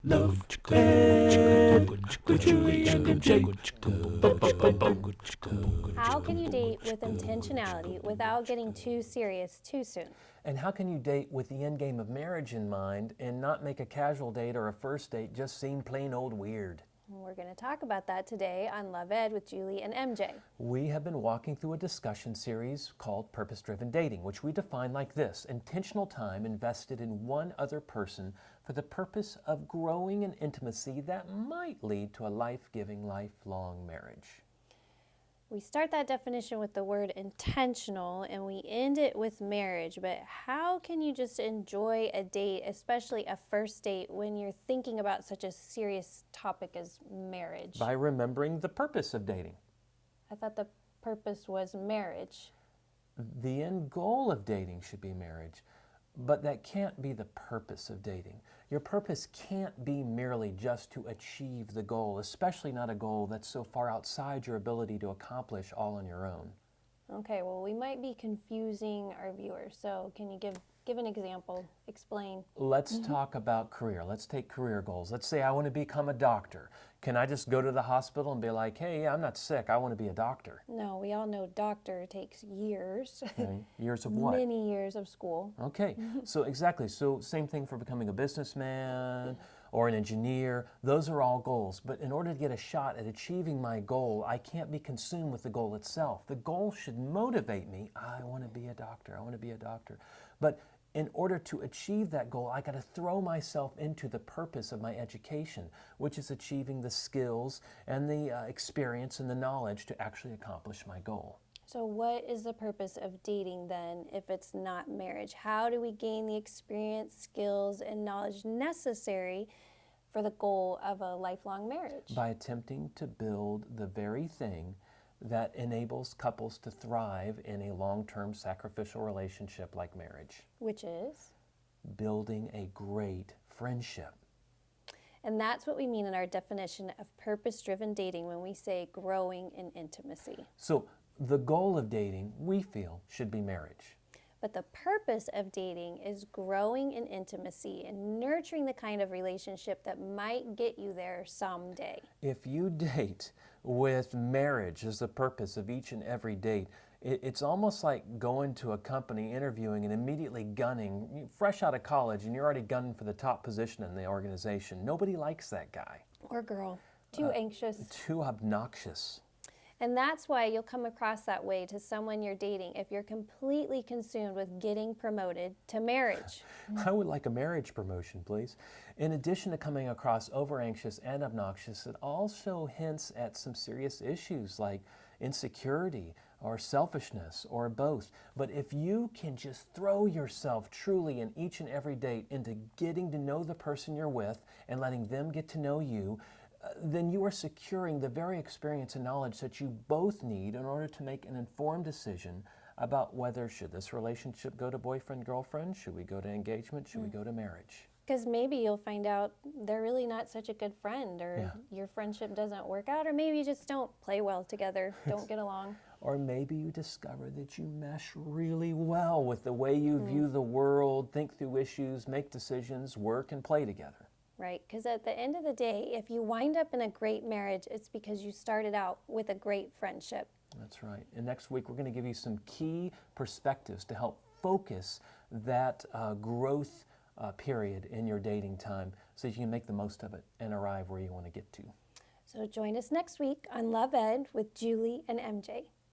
Love Ed with Julie and MJ. How can you date with intentionality without getting too serious too soon? And how can you date with the end game of marriage in mind and not make a casual date or a first date just seem plain old weird? We're going to talk about that today on Love Ed with Julie and MJ. We have been walking through a discussion series called Purpose-Driven Dating, which we define like this: intentional time invested in one other person for the purpose of growing an intimacy that might lead to a life-giving, lifelong marriage. We start that definition with the word intentional and we end it with marriage. But how can you just enjoy a date, especially a first date, when you're thinking about such a serious topic as marriage? By remembering the purpose of dating. I thought the purpose was marriage. The end goal of dating should be marriage, but that can't be the purpose of dating. Your purpose can't be merely just to achieve the goal, especially not a goal that's so far outside your ability to accomplish all on your own. Okay, well, we might be confusing our viewers, so can you give an example, explain? Let's talk about career. Let's take career goals. Let's say I want to become a doctor. Can I just go to the hospital and be like, hey, I'm not sick, I want to be a doctor? No, we all know doctor takes years. Okay. Years of what? Many years of school. Okay, so exactly. So same thing for becoming a businessman or an engineer. Those are all goals. But in order to get a shot at achieving my goal, I can't be consumed with the goal itself. The goal should motivate me. I want to be a doctor. I want to be a doctor. But in order to achieve that goal, I got to throw myself into the purpose of my education, which is achieving the skills and the experience and the knowledge to actually accomplish my goal. So what is the purpose of dating then if it's not marriage? How do we gain the experience, skills, and knowledge necessary for the goal of a lifelong marriage? By attempting to build the very thing that enables couples to thrive in a long-term sacrificial relationship like marriage. Which is? Building a great friendship. And that's what we mean in our definition of purpose-driven dating when we say growing in intimacy. So the goal of dating, we feel, should be marriage. But the purpose of dating is growing in intimacy and nurturing the kind of relationship that might get you there someday. If you date with marriage as the purpose of each and every date, it's almost like going to a company, interviewing, and immediately gunning, fresh out of college, and you're already gunning for the top position in the organization. Nobody likes that guy. Or girl. Too anxious. Too obnoxious. And that's why you'll come across that way to someone you're dating if you're completely consumed with getting promoted to marriage. I would like a marriage promotion, please. In addition to coming across over-anxious and obnoxious, it also hints at some serious issues like insecurity or selfishness or both. But if you can just throw yourself truly in each and every date into getting to know the person you're with and letting them get to know you, then you are securing the very experience and knowledge that you both need in order to make an informed decision about whether should this relationship go to boyfriend, girlfriend, should we go to engagement, should we go to marriage. Because maybe you'll find out they're really not such a good friend, or your friendship doesn't work out, or maybe you just don't play well together, don't get along. Or maybe you discover that you mesh really well with the way you view the world, think through issues, make decisions, work, and play together. Right, because at the end of the day, if you wind up in a great marriage, it's because you started out with a great friendship. That's right. And next week, we're going to give you some key perspectives to help focus that growth period in your dating time so you can make the most of it and arrive where you want to get to. So join us next week on Love Ed with Julie and MJ.